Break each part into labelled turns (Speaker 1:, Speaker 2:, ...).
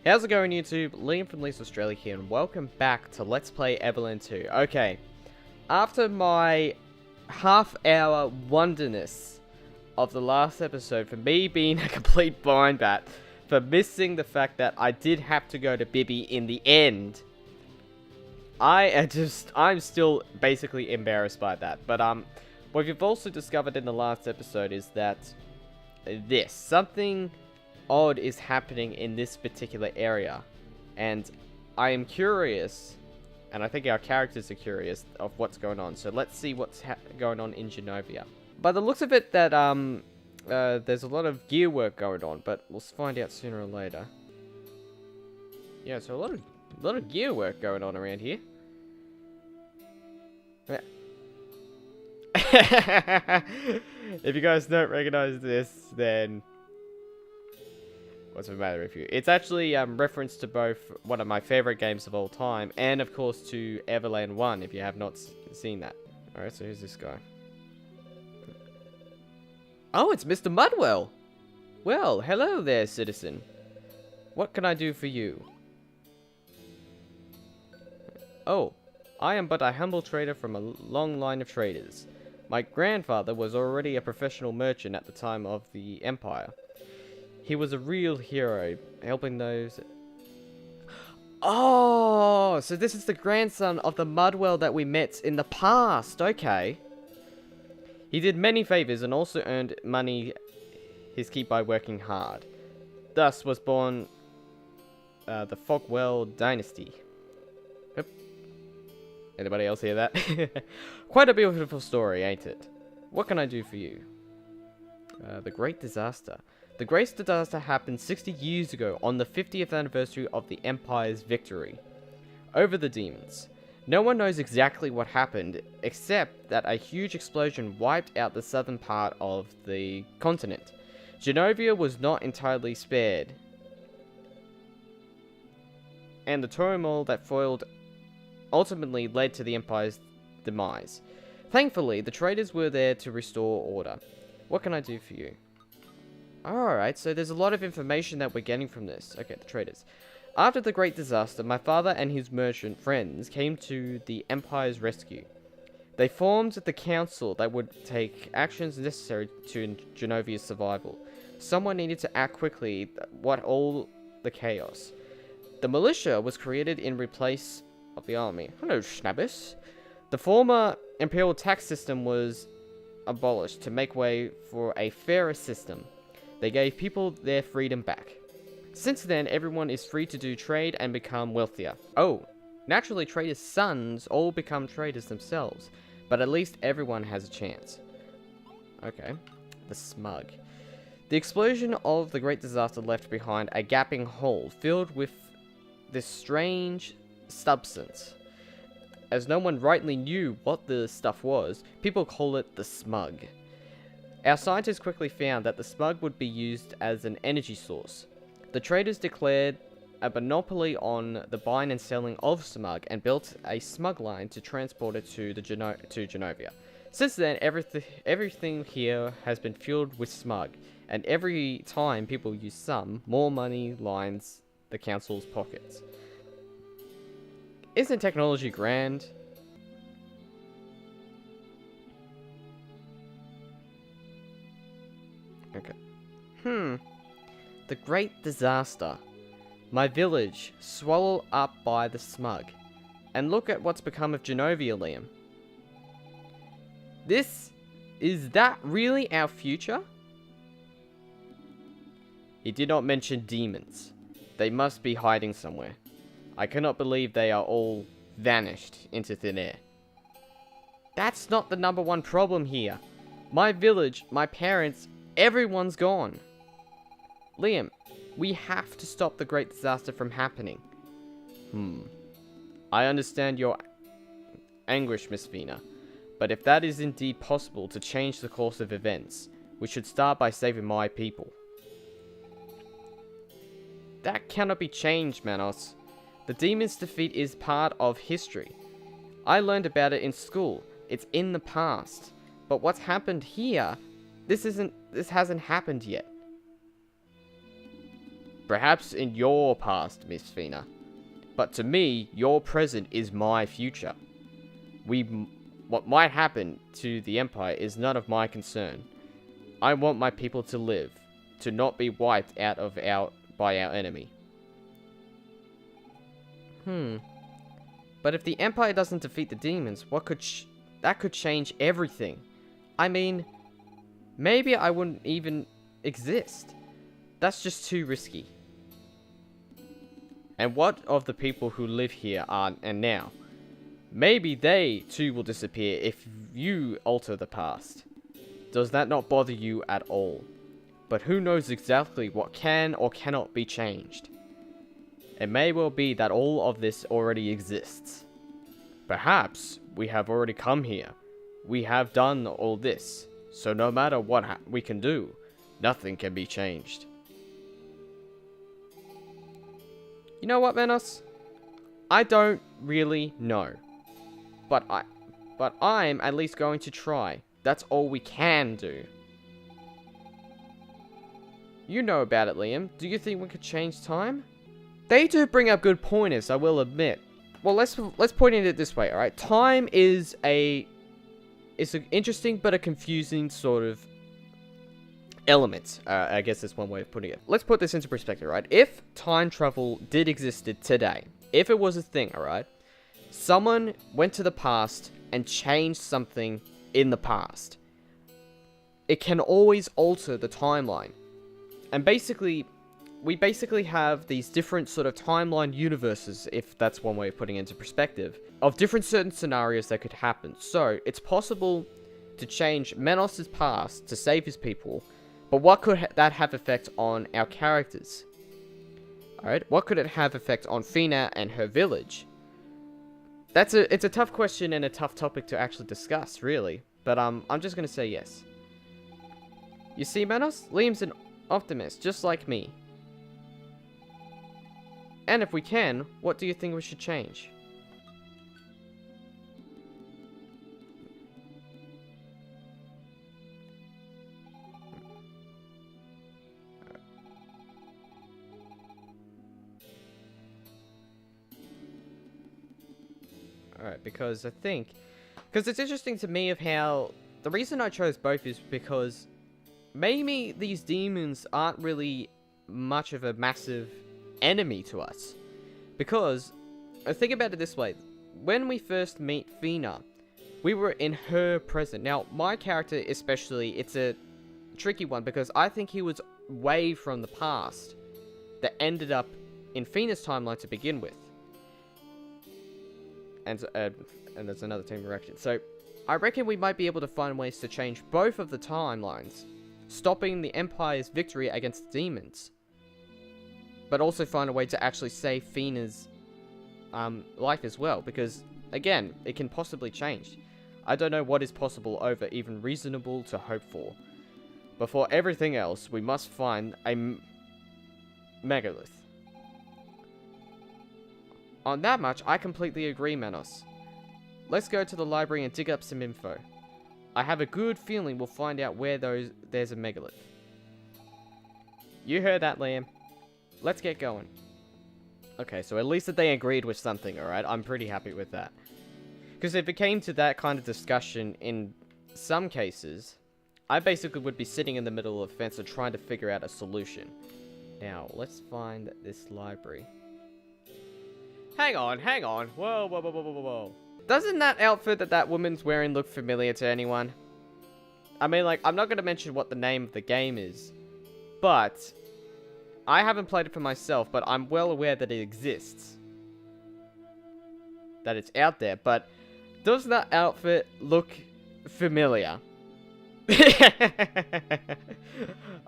Speaker 1: How's it going, YouTube? Liam from Leeds Australia here, and welcome back to Let's Play Evoland 2. Okay, after my half-hour wonderness of the last episode, for me being a complete blind bat, for missing the fact that I did have to go to Bibby in the end, I'm still basically embarrassed by that. But what you've also discovered in the last episode is that something odd is happening in this particular area, and I am curious, and I think our characters are curious of what's going on. So let's see what's going on in Genovia. By the looks of it, that there's a lot of gear work going on, but we'll find out sooner or later. Yeah, so a lot of gear work going on around here. If you guys don't recognize this, then what's the matter with you? It's actually reference to both one of my favorite games of all time, and of course to Evoland 1, if you have not seen that. Alright, so who's this guy? Oh, it's Mr. Mudwell! Well, hello there, citizen. What can I do for you? Oh, I am but a humble trader from a long line of traders. My grandfather was already a professional merchant at the time of the Empire. He was a real hero, helping those... Oh, so this is the grandson of the Mudwell that we met in the past. Okay. He did many favors and also earned money his keep by working hard. Thus was born the Fogwell dynasty. Yep. Anybody else hear that? Quite a beautiful story, ain't it? What can I do for you? The Great Disaster. The Great Disaster happened 60 years ago on the 50th anniversary of the Empire's victory over the demons. No one knows exactly what happened, except that a huge explosion wiped out the southern part of the continent. Genovia was not entirely spared, and the turmoil that foiled ultimately led to the Empire's demise. Thankfully, the traders were there to restore order. What can I do for you? Alright, so there's a lot of information that we're getting from this. Okay, the traders. After the Great Disaster, my father and his merchant friends came to the Empire's rescue. They formed the council that would take actions necessary to Genovia's survival. Someone needed to act quickly, what all the chaos. The militia was created in replace of the army. Hello, Schnabbis. The former imperial tax system was abolished to make way for a fairer system. They gave people their freedom back. Since then, everyone is free to do trade and become wealthier. Oh, naturally traders' sons all become traders themselves, but at least everyone has a chance. Okay, the smug. The explosion of the Great Disaster left behind a gaping hole filled with this strange substance. As no one rightly knew what the stuff was, people call it the smug. Our scientists quickly found that the smug would be used as an energy source. The traders declared a monopoly on the buying and selling of smug and built a smug line to transport it to Genovia. Since then, everything here has been filled with smug, and every time people use some, more money lines the council's pockets. Isn't technology grand? Okay. The Great Disaster. My village, swallowed up by the smug. And look at what's become of Genovia, Liam. Is that really our future? He did not mention demons. They must be hiding somewhere. I cannot believe they are all vanished into thin air. That's not the #1 problem here. My village, my parents, everyone's gone. Liam, we have to stop the Great Disaster from happening. I understand your anguish, Miss Fina, but if that is indeed possible to change the course of events, we should start by saving my people. That cannot be changed, Manos. The demon's defeat is part of history. I learned about it in school. It's in the past. But what's happened here, this hasn't happened yet. Perhaps in your past, Miss Fina. But to me, your present is my future. What might happen to the Empire is none of my concern. I want my people to live, to not be wiped out by our enemy. But if the Empire doesn't defeat the demons, that could change everything. I mean, maybe I wouldn't even exist. That's just too risky. And what of the people who live here and now? Maybe they too will disappear if you alter the past. Does that not bother you at all? But who knows exactly what can or cannot be changed? It may well be that all of this already exists. Perhaps we have already come here. We have done all this. So no matter what we can do, nothing can be changed. You know what, Menos? I don't really know. But I'm at least going to try. That's all we can do. You know about it, Liam. Do you think we could change time? They do bring up good pointers, I will admit. Well, let's point it this way, alright? Time is it's an interesting but a confusing sort of element. I guess that's one way of putting it. Let's put this into perspective, right? If time travel did existed today, if it was a thing, alright? Someone went to the past and changed something in the past. It can always alter the timeline. And we basically have these different sort of timeline universes, if that's one way of putting it into perspective, of different certain scenarios that could happen. So, it's possible to change Menos' past to save his people, but what could that have effect on our characters? Alright, what could it have effect on Fina and her village? It's a tough question and a tough topic to actually discuss, really. But I'm just gonna say yes. You see, Menos? Liam's an optimist, just like me. And if we can, what do you think we should change? Alright, because it's interesting to me of how, the reason I chose both is because maybe these demons aren't really much of a massive enemy to us. Because, think about it this way, when we first meet Fina, we were in her present. Now, my character especially, it's a tricky one because I think he was way from the past that ended up in Fina's timeline to begin with. And there's another team reaction. So, I reckon we might be able to find ways to change both of the timelines, stopping the Empire's victory against the demons, but also find a way to actually save Fina's life as well, because, again, it can possibly change. I don't know what is possible over even reasonable to hope for. But for everything else, we must find a megalith. On that much, I completely agree, Menos. Let's go to the library and dig up some info. I have a good feeling we'll find out where there's a megalith. You heard that, Liam. Let's get going. Okay, so at least that they agreed with something, alright? I'm pretty happy with that. Because if it came to that kind of discussion, in some cases, I basically would be sitting in the middle of the fence and trying to figure out a solution. Now, let's find this library. Hang on. Whoa. Doesn't that outfit that woman's wearing look familiar to anyone? I mean, like, I'm not going to mention what the name of the game is, but I haven't played it for myself, but I'm well aware that it exists. That it's out there, but does that outfit look familiar?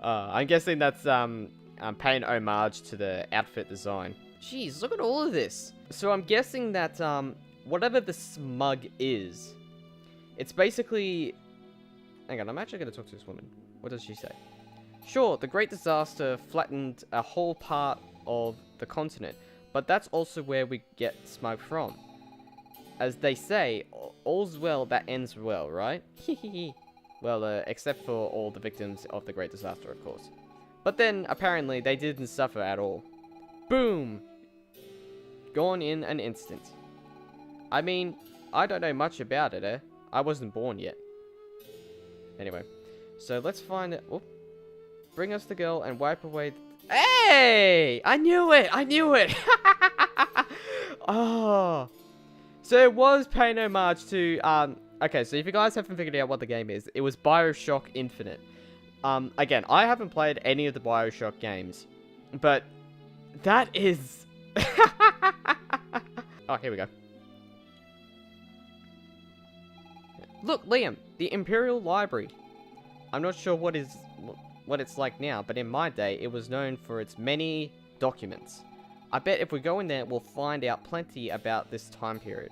Speaker 1: I'm guessing that's paying homage to the outfit design. Jeez, look at all of this. So I'm guessing that whatever the smug is, it's basically... Hang on, I'm actually going to talk to this woman. What does she say? Sure, the Great Disaster flattened a whole part of the continent, but that's also where we get smug from. As they say, all's well that ends well, right? Well, except for all the victims of the Great Disaster, of course. But then, apparently, they didn't suffer at all. Boom! Gone in an instant. I mean, I don't know much about it, eh? I wasn't born yet. Anyway, so let's find it. Whoop. Bring us the girl and wipe away. Hey! I knew it! I knew it! Oh. So it was paying homage to, okay, so if you guys haven't figured out what the game is, it was BioShock Infinite. Again, I haven't played any of the BioShock games, but that is... Oh, here we go. Look, Liam, the Imperial Library. I'm not sure what it's like now, but in my day, it was known for its many documents. I bet if we go in there, we'll find out plenty about this time period.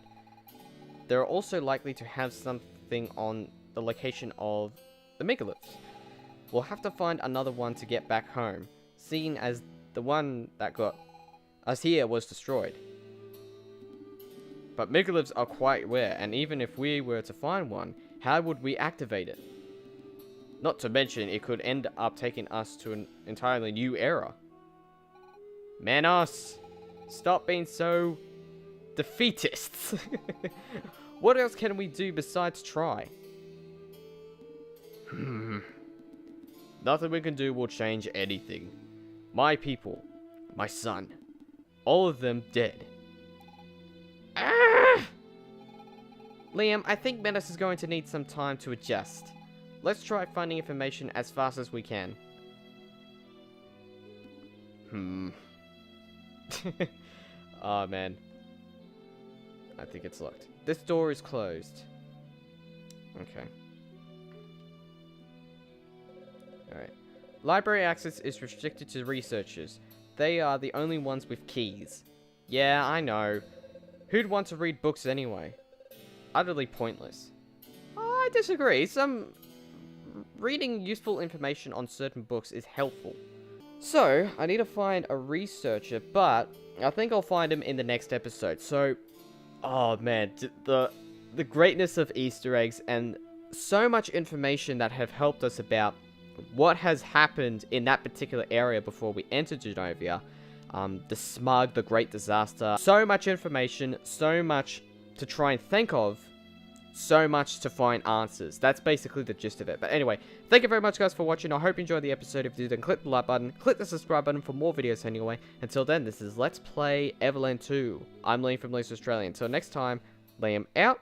Speaker 1: They're also likely to have something on the location of the megaliths. We'll have to find another one to get back home, seeing as the one that got us here was destroyed. But megaliths are quite rare, and even if we were to find one, how would we activate it? Not to mention, it could end up taking us to an entirely new era. Manos, stop being so defeatists. What else can we do besides try? Nothing we can do will change anything. My people, my son, all of them dead. Liam, I think Menace is going to need some time to adjust. Let's try finding information as fast as we can. Oh man. I think it's locked. This door is closed. Okay. Alright. Library access is restricted to researchers. They are the only ones with keys. Yeah, I know. Who'd want to read books anyway? Utterly pointless. I disagree. Reading useful information on certain books is helpful. So, I need to find a researcher, but I think I'll find him in the next episode. So, oh man, the greatness of Easter eggs and so much information that have helped us about what has happened in that particular area before we entered Genovia. The smug, the great disaster. So much information, so much to try and think of. So much to find answers. That's basically the gist of it. But anyway, thank you very much guys for watching. I hope you enjoyed the episode. If you did, then click the like button, click the subscribe button for more videos anyway. Until then, this is Let's Play Evoland 2. I'm Liam from Least Australia. Until next time, Liam out.